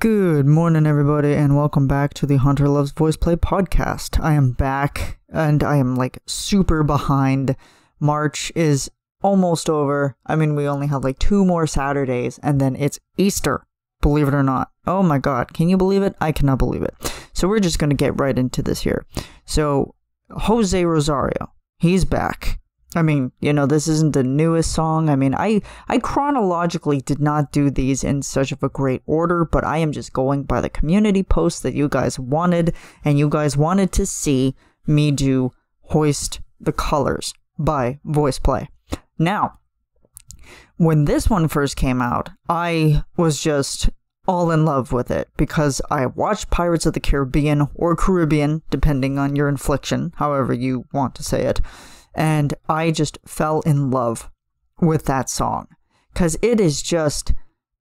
Good morning, everybody, and welcome back to the Hunter Loves VoicePlay podcast. I am back, and I am, super behind. March is almost over. I mean, we only have, 2 more Saturdays, and then it's Easter, believe it or not. Oh my god, can you believe it? I cannot believe it. So we're just going to get right into this here. So, Jose Rosario, he's back. I mean, this isn't the newest song. I mean, I chronologically did not do these in such of a great order, but I am just going by the community posts that you guys wanted, and you guys wanted to see me do Hoist the Colors by VoicePlay. Now, when this one first came out, I was just all in love with it because I watched Pirates of the Caribbean, or Caribbean, depending on your inflection, however you want to say it. And I just fell in love with that song because it is just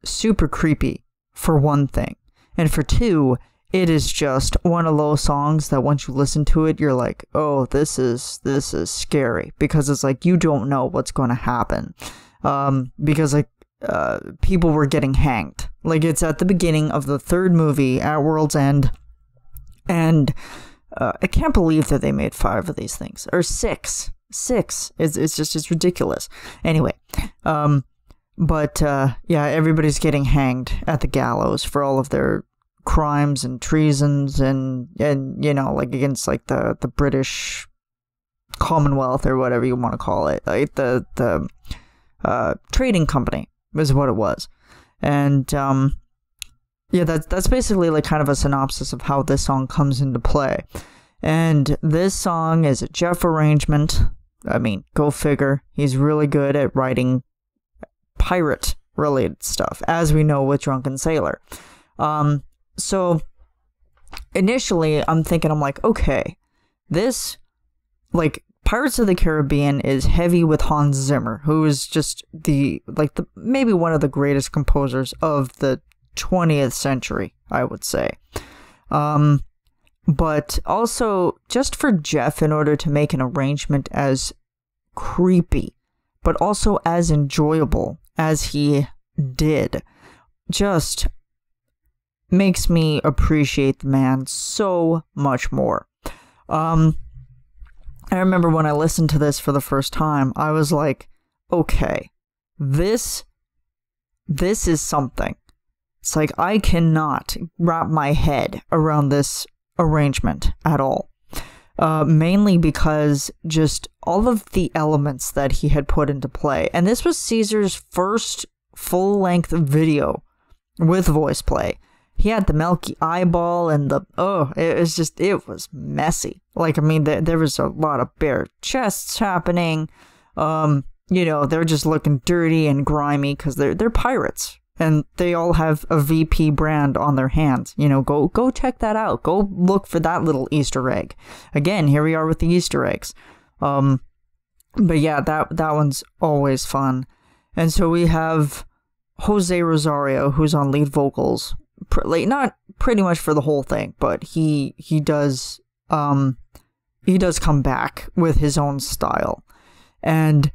super creepy, for one thing. And for two, it is just one of those songs that once you listen to it, you're like, oh, this is scary, because it's like you don't know what's going to happen. Because people were getting hanged. It's at the beginning of the 3rd movie at World's End. And I can't believe that they made 5 of these things, or 6. 6. It's ridiculous. Anyway, yeah, everybody's getting hanged at the gallows for all of their crimes and treasons and against the British Commonwealth, or whatever you want to call it. The trading company is what it was. And yeah, that's basically kind of a synopsis of how this song comes into play. And this song is a Geoff arrangement. I mean, go figure. He's really good at writing pirate-related stuff, as we know with Drunken Sailor. So, initially, I'm like, okay, this, Pirates of the Caribbean is heavy with Hans Zimmer, who is just maybe one of the greatest composers of the 20th century, I would say. But also, just for Geoff, in order to make an arrangement as creepy, but also as enjoyable as he did, just makes me appreciate the man so much more. I remember when I listened to this for the first time, I was like, okay, this is something. It's like, I cannot wrap my head around this arrangement at all. Mainly because just all of the elements that he had put into play. And this was Caesar's first full-length video with VoicePlay. He had the milky eyeball and it was messy. I mean, there was a lot of bare chests happening. They're just looking dirty and grimy because they're pirates. And they all have a VP brand on their hands. Go check that out. Go look for that little Easter egg. Again, here we are with the Easter eggs. But yeah, that one's always fun. And so we have Jose Rosario, who's on lead vocals. Not pretty much for the whole thing, but he does come back with his own style. And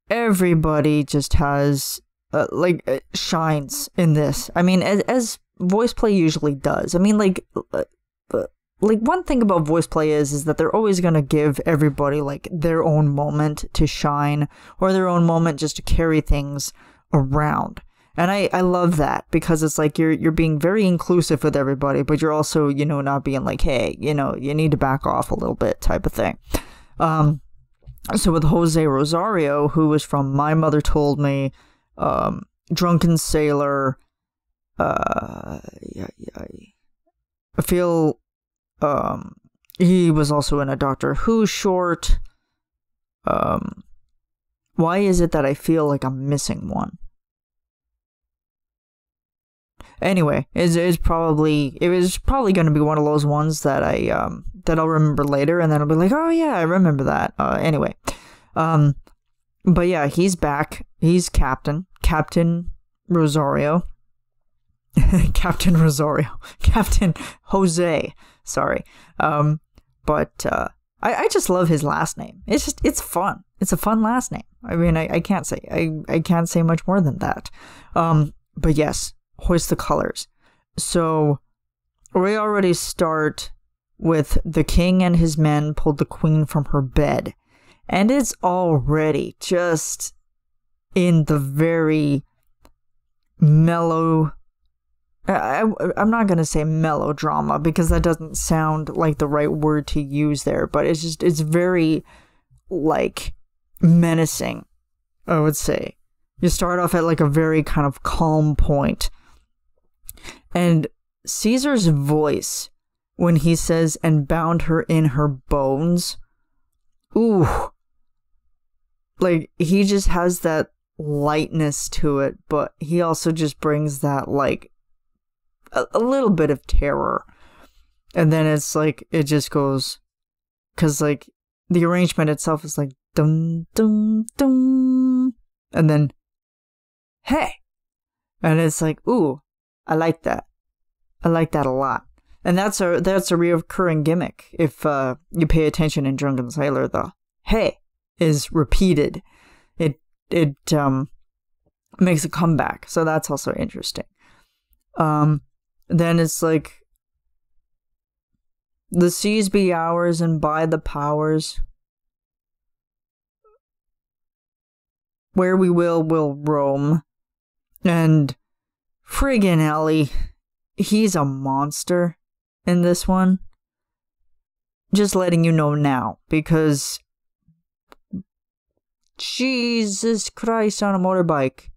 everybody just has shines in this. I mean, as VoicePlay usually does. I mean, one thing about VoicePlay is that they're always gonna give everybody their own moment to shine, or their own moment just to carry things around. And I love that, because it's you're being very inclusive with everybody, but you're also, not being hey, you need to back off a little bit type of thing. So with Jose Rosario, who was from My Mother Told Me, Drunken Sailor, I feel, he was also in a Doctor Who short. Why is it that I feel like I'm missing one? Anyway, it was probably going to be one of those ones that that I'll remember later, and then I'll be like, oh yeah, I remember that. Anyway, but yeah, he's back. He's Captain Rosario. Captain Jose. Sorry. But I just love his last name. It's fun. It's a fun last name. I mean, I can't say much more than that. But yes, Hoist the Colors. So we already start with the king and his men pulled the queen from her bed. And it's already just in the very mellow... I'm not going to say melodrama because that doesn't sound like the right word to use there, but it's very, like, menacing, I would say. You start off at, like, a very kind of calm point. And Caesar's voice, when he says, and bound her in her bones, ooh, like, he just has that lightness to it, but he also just brings that, like, a little bit of terror. And then it's like, it just goes, because, like, the arrangement itself is like, dum, dum, dum, and then, hey, and it's like, ooh, I like that. I like that a lot. And that's a reoccurring gimmick. If you pay attention in Drunken Sailor, the hey is repeated. It makes a comeback. So that's also interesting. Then it's like, the seas be ours and by the powers. Where we will, we'll roam. And friggin' Ellie, he's a monster in this one. Just letting you know now, because Jesus Christ on a motorbike.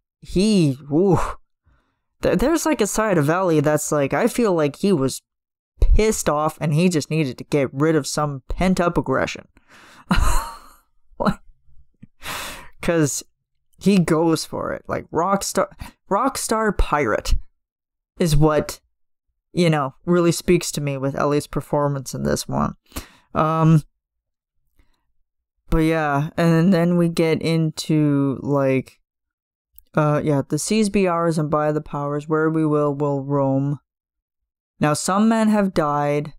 There's like a side of Ellie that's like, I feel like he was pissed off and he just needed to get rid of some pent-up aggression. Because he goes for it. Like, rockstar pirate is what, you know, really speaks to me with Ellie's performance in this one. But yeah, and then we get into, like, the seas be ours and by the powers, where we will, we'll roam. Now some men have died,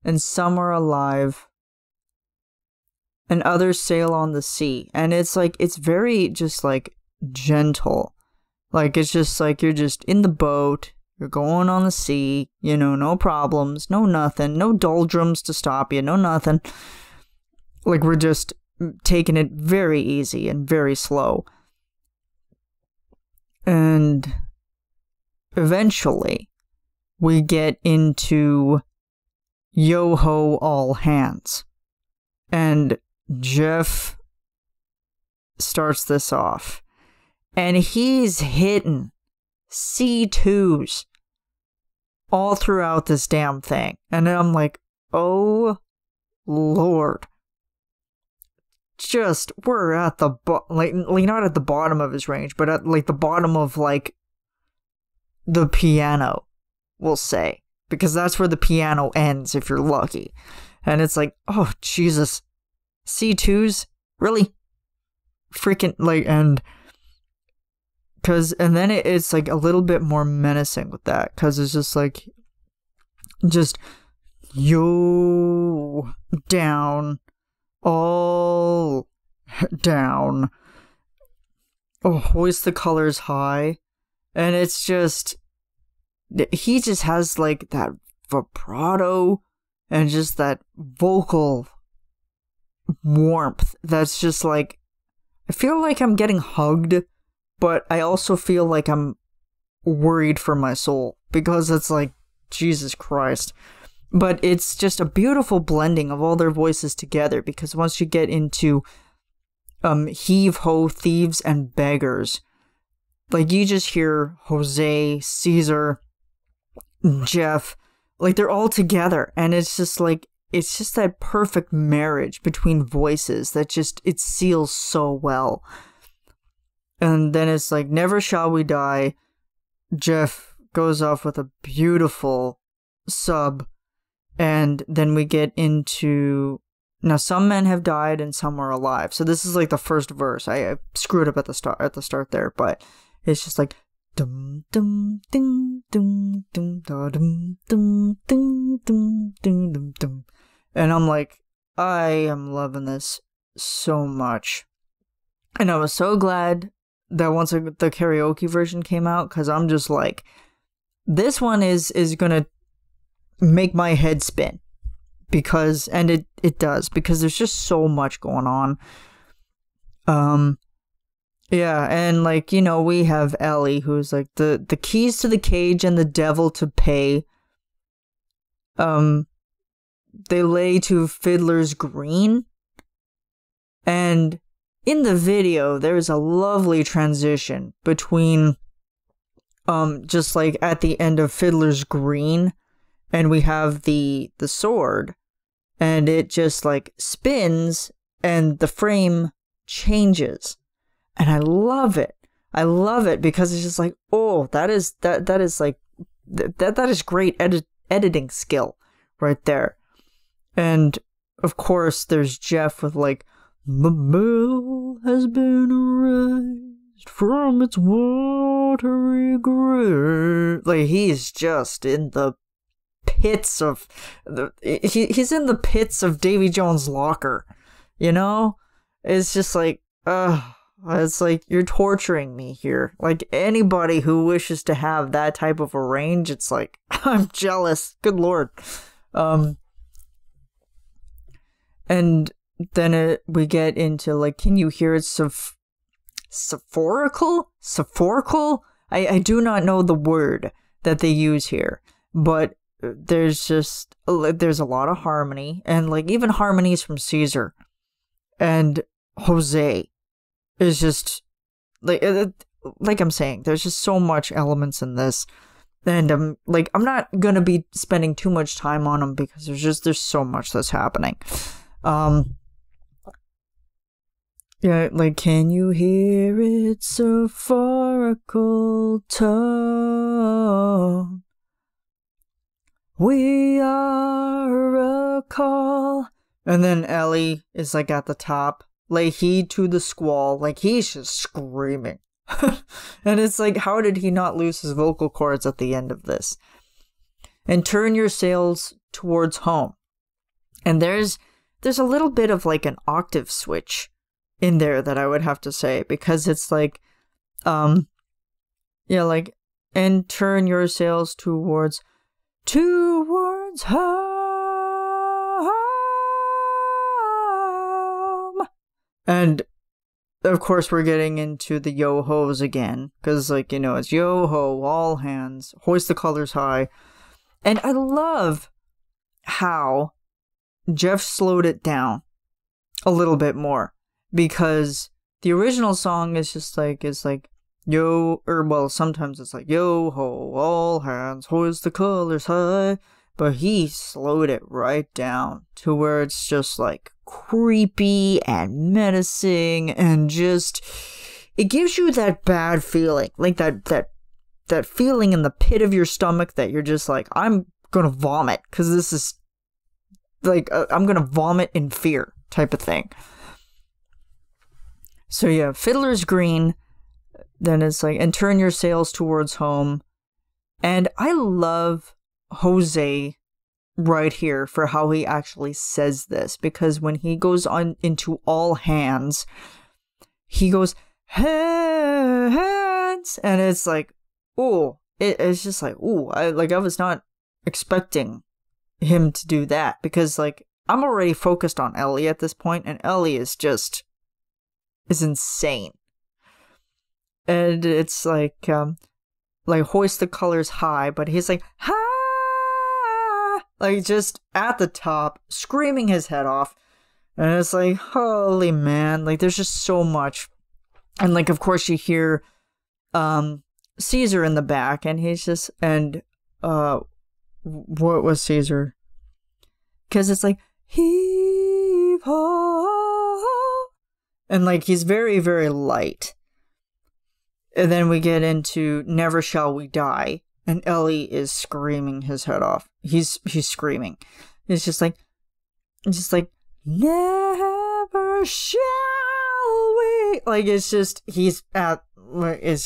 and some are alive, and others sail on the sea. And it's like, it's very just like gentle. Like, it's just like, you're just in the boat, you're going on the sea, you know, no problems, no nothing, no doldrums to stop you, no nothing. Like, we're just taking it very easy and very slow. And eventually, we get into yo-ho all hands. And Geoff starts this off. And he's hitting C2s all throughout this damn thing. And I'm like, oh, Lord. Just, we're at the like not at the bottom of his range, but at like the bottom of like the piano, we'll say, because that's where the piano ends if you're lucky. And it's like, oh Jesus, C2s, really, freaking like, and then it's like a little bit more menacing with that, because it's just like, just yo down. All down. Oh, Hoist the Colors high. And it's just, he just has like that vibrato and just that vocal warmth that's just like, I feel like I'm getting hugged, but I also feel like I'm worried for my soul, because it's like, Jesus Christ. But it's just a beautiful blending of all their voices together, because once you get into heave-ho, thieves, and beggars, like, you just hear Jose, Caesar, Geoff, like, they're all together, and it's just like, it's just that perfect marriage between voices that just, it seals so well. And then it's like, never shall we die. Geoff goes off with a beautiful sub. And then we get into, now some men have died and some are alive. So this is like the first verse. I screwed up at the start there, but it's just like dum dum ding dum dum da dum dum ding dum ding dum dum. And I'm like, I am loving this so much. And I was so glad that once the karaoke version came out, because I'm just like, this one is gonna make my head spin, because, and it does, because there's just so much going on. Yeah, and like, you know, we have Ellie, who's like the keys to the cage and the devil to pay. They lay to Fiddler's Green. And in the video, there's a lovely transition between just like at the end of Fiddler's Green, and we have the sword, and it just like spins and the frame changes. And I love it. I love it because it's just like, oh, that is like that is great editing skill right there. And of course there's Geoff with like, the bell has been raised from its watery grave. Like, he's just in the pits of he's in the pits of Davy Jones' locker, you know? It's just like, it's like, you're torturing me here. Like, anybody who wishes to have that type of a range, it's like, I'm jealous. Good lord. And then we get into like, can you hear it soporical? I do not know the word that they use here, but there's a lot of harmony, and like even harmonies from Caesar and Jose is just like I'm saying, there's just so much elements in this, and I'm not gonna be spending too much time on them because there's so much that's happening. Yeah, like, can you hear its soporical tone? We are a call. And then Ellie is like at the top. Lay heed to the squall. Like, he's just screaming. And it's like, how did he not lose his vocal cords at the end of this? And turn your sails towards home. And there's a little bit of like an octave switch in there that I would have to say, because it's like, yeah, like, and turn your sails towards home. And of course we're getting into the yo-hos again, because, like, you know, it's yo-ho, all hands, hoist the colors high. And I love how Geoff slowed it down a little bit more, because the original song is just like, yo, or well, sometimes it's like, yo ho, all hands, hoist the colors high, but he slowed it right down to where it's just like creepy and menacing, and just, it gives you that bad feeling, like that feeling in the pit of your stomach that you're just like, I'm gonna vomit, because this is like, I'm gonna vomit in fear type of thing. So yeah, Fiddler's Green, then it's like, and turn your sails towards home. And I love Jose right here for how he actually says this, because when he goes on into all hands, he goes, hands, and it's like, oh, it's just like, oh, I was not expecting him to do that, because like, I'm already focused on Ellie at this point, and Ellie is insane. And it's like hoist the colors high, but he's like, ha, like just at the top, screaming his head off. And it's like, holy man, like there's just so much. And like, of course you hear Caesar in the back, and he's just, and what was Caesar? Because it's like, heave ho, and like he's very, very light. And then we get into Never Shall We Die, and Ellie is screaming his head off. He's screaming. It's just like, never shall we. Like, it's just, it's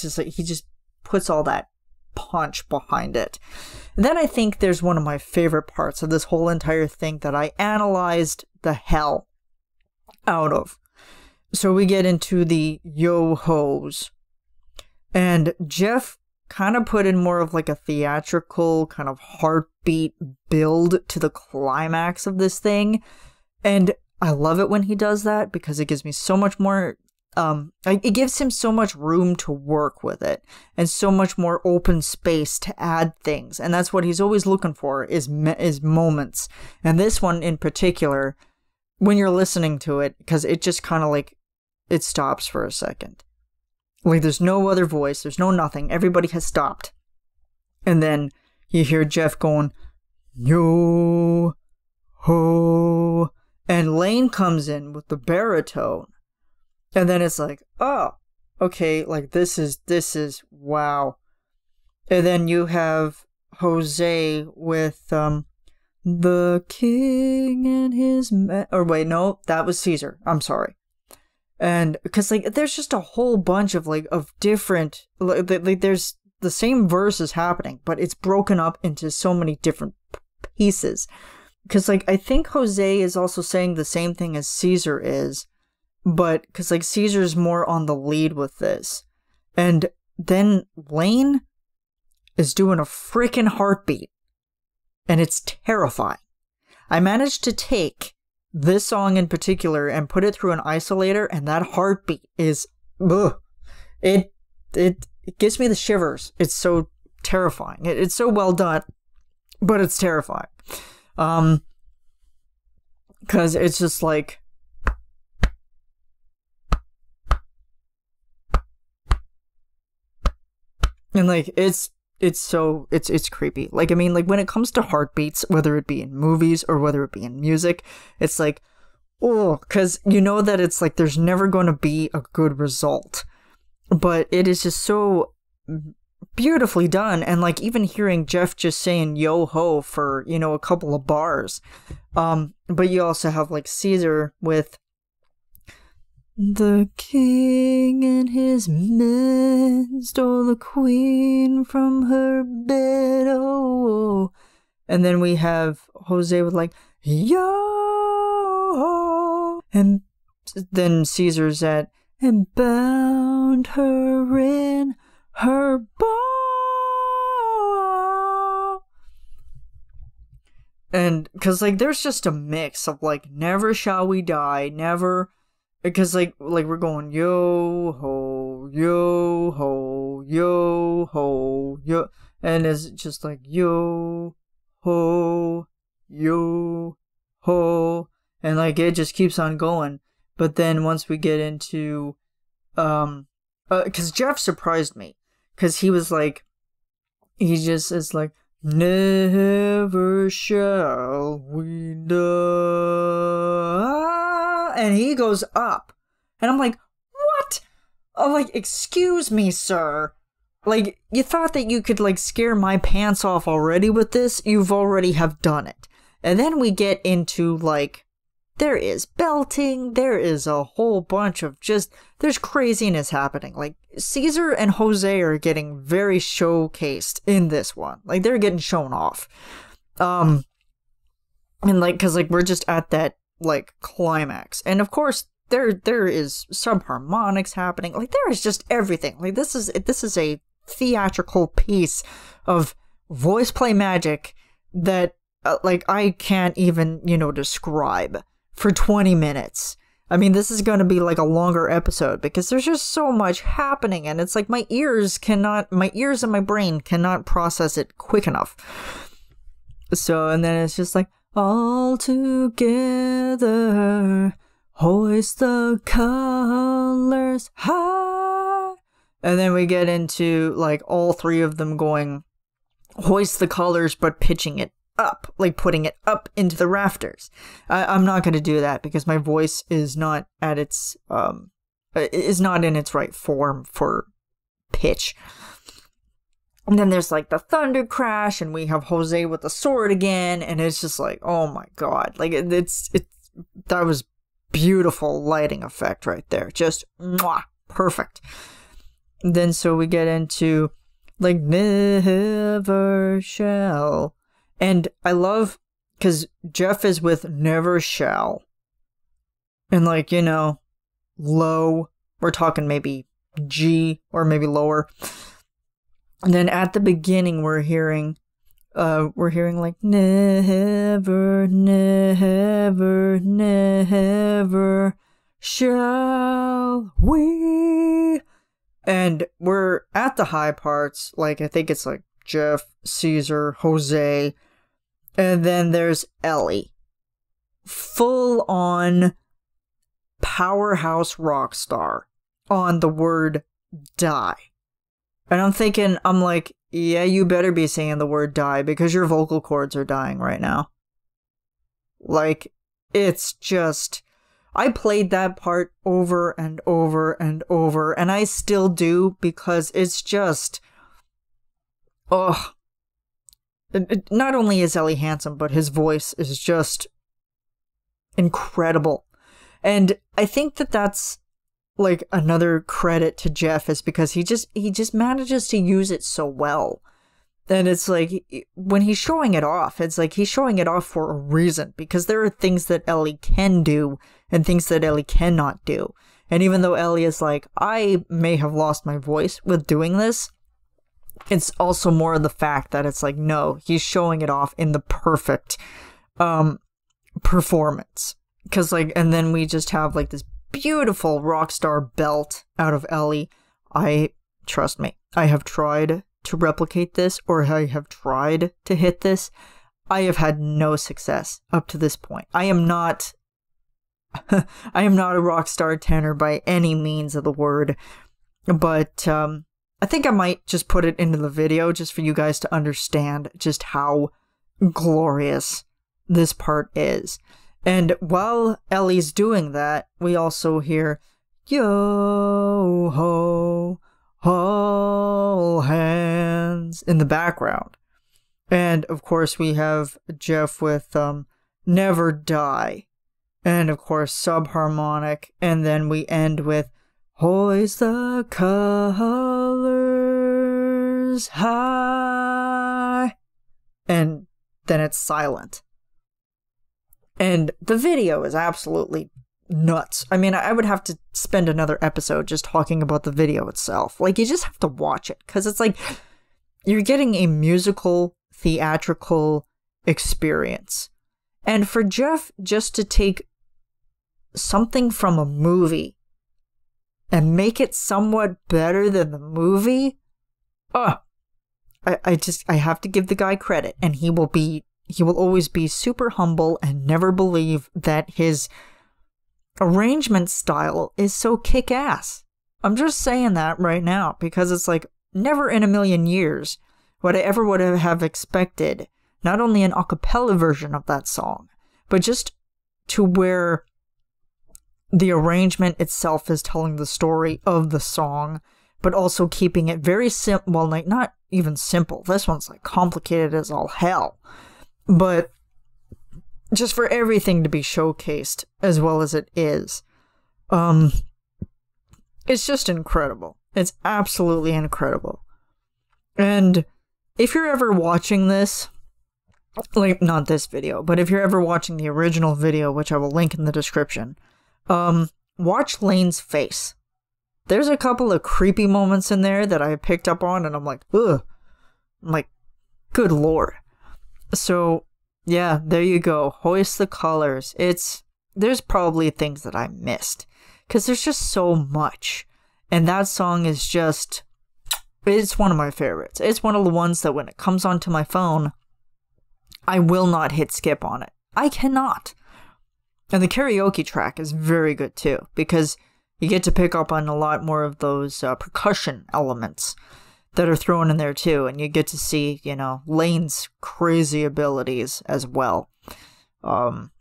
just like, he just puts all that punch behind it. And then I think there's one of my favorite parts of this whole entire thing that I analyzed the hell out of. So we get into the yo-hos. And Geoff kind of put in more of like a theatrical kind of heartbeat build to the climax of this thing. And I love it when he does that because it gives me so much more, it gives him so much room to work with it and so much more open space to add things. And that's what he's always looking for is moments. And this one in particular, when you're listening to it, because it just kind of like, it stops for a second. Like there's no other voice, there's no nothing, everybody has stopped. And then you hear Geoff going, yo, ho, and Lane comes in with the baritone. And then it's like, oh, okay, like this is, wow. And then you have Jose with, the king and his or wait, no, that was Caesar. I'm sorry. And because like there's just a whole bunch of like of different like there's the same verses happening, but it's broken up into so many different pieces. Because like I think Jose is also saying the same thing as Caesar is, but because like Caesar's more on the lead with this, and then Lane is doing a freaking heartbeat. And it's terrifying. I managed to take this song in particular and put it through an isolator, and that heartbeat is, ugh, it gives me the shivers. It's so terrifying. It's so well done, but it's terrifying. Because it's just like, and like it's creepy. Like, I mean, like when it comes to heartbeats, whether it be in movies or whether it be in music, it's like, oh, because you know that it's like there's never going to be a good result. But it is just so beautifully done. And like even hearing Geoff just saying yo ho for, you know, a couple of bars. But you also have like Caesar with the king and his men stole the queen from her bed, oh. And then we have Jose with like, yo, and then Caesar's at, and bound her in her bow. And, cause like there's just a mix of like, never shall we die, never. Because, like we're going, yo, ho, yo, ho, yo, ho, yo. And it's just like, yo, ho, yo, ho. And, like, it just keeps on going. But then once we get into, because Geoff surprised me. Because he was like, he just is like, never shall we die. And he goes up. And I'm like, what? I'm like, excuse me, sir. Like, you thought that you could, like, scare my pants off already with this? You've already have done it. And then we get into, like, there is belting. There is a whole bunch of just, there's craziness happening. Like, Caesar and Jose are getting very showcased in this one. Like, they're getting shown off. And, like, because, like, we're just at that, like, climax. And of course there is subharmonics happening. Like, there is just everything. Like, this is a theatrical piece of voice play magic that like I can't even, you know, describe for 20 minutes. I mean, this is going to be like a longer episode because there's just so much happening, and it's like my ears and my brain cannot process it quick enough. So, and then it's just like, all together, hoist the colors high. And then we get into, like, all three of them going, hoist the colors, but pitching it up, like putting it up into the rafters. I'm not going to do that because my voice is not at its, is not in its right form for pitch. And then there's like the thunder crash, and we have Jose with the sword again, and it's just like, oh my god, like that was beautiful lighting effect right there, just mwah, perfect. And then so we get into like never shall, and I love because Geoff is with never shall, and like, you know, low, we're talking maybe G or maybe lower. And then at the beginning, we're hearing like, never, never, never shall we. And we're at the high parts, like, I think it's like Geoff, Caesar, Jose, and then there's Ellie. Full on powerhouse rock star on the word die. And I'm like, yeah, you better be saying the word die because your vocal cords are dying right now. Like, it's just, I played that part over and over and over, and I still do because it's just, ugh. Not only is Ellie handsome, but his voice is just incredible. And I think that that's like another credit to Geoff, is because he just manages to use it so well. And it's like, when he's showing it off, it's like he's showing it off for a reason, because there are things that Ellie can do and things that Ellie cannot do. And even though Ellie is like, I may have lost my voice with doing this, it's also more of the fact that it's like, no, he's showing it off in the perfect performance. Because like, and then we just have like this beautiful rock star belt out of Ellie. Trust me, I have tried to replicate this, or I have tried to hit this. I have had no success up to this point. I am not a rock star tenor by any means of the word, but I think I might just put it into the video just for you guys to understand just how glorious this part is. And while Ellie's doing that, we also hear, yo ho, all hands in the background. And of course we have Geoff with never die. And of course subharmonic. And then we end with hoist the colors high. And then it's silent. And the video is absolutely nuts. I mean, I would have to spend another episode just talking about the video itself. Like, you just have to watch it, because it's like, you're getting a musical, theatrical experience. And for Geoff just to take something from a movie and make it somewhat better than the movie, I have to give the guy credit, and he will always be super humble and never believe that his arrangement style is so kick-ass. I'm just saying that right now, because it's like, never in a million years would I ever would have expected not only an a cappella version of that song, but just to where the arrangement itself is telling the story of the song, but also keeping it very simple. Well, like, not even simple. This one's like complicated as all hell. But just for everything to be showcased as well as it is, it's just incredible. It's absolutely incredible. And if you're ever watching this, like, not this video, but if you're ever watching the original video, which I will link in the description, watch Lane's face. There's a couple of creepy moments in there that I picked up on, and I'm like, ugh. I'm like, good lord. So, yeah, there you go. Hoist the colors. There's probably things that I missed, because there's just so much. And that song is just, it's one of my favorites. It's one of the ones that when it comes onto my phone, I will not hit skip on it. I cannot. And the karaoke track is very good too, because you get to pick up on a lot more of those percussion elements that are thrown in there too, and you get to see, you know, Lane's crazy abilities as well. But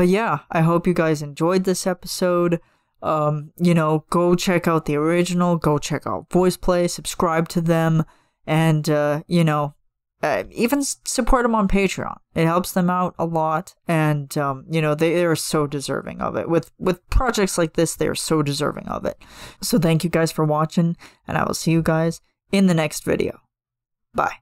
yeah, I hope you guys enjoyed this episode. You know, go check out the original, go check out VoicePlay, subscribe to them, and, you know, even support them on Patreon. It helps them out a lot, and, you know, they are so deserving of it. With projects like this, they are so deserving of it. So thank you guys for watching, and I will see you guys in the next video. Bye.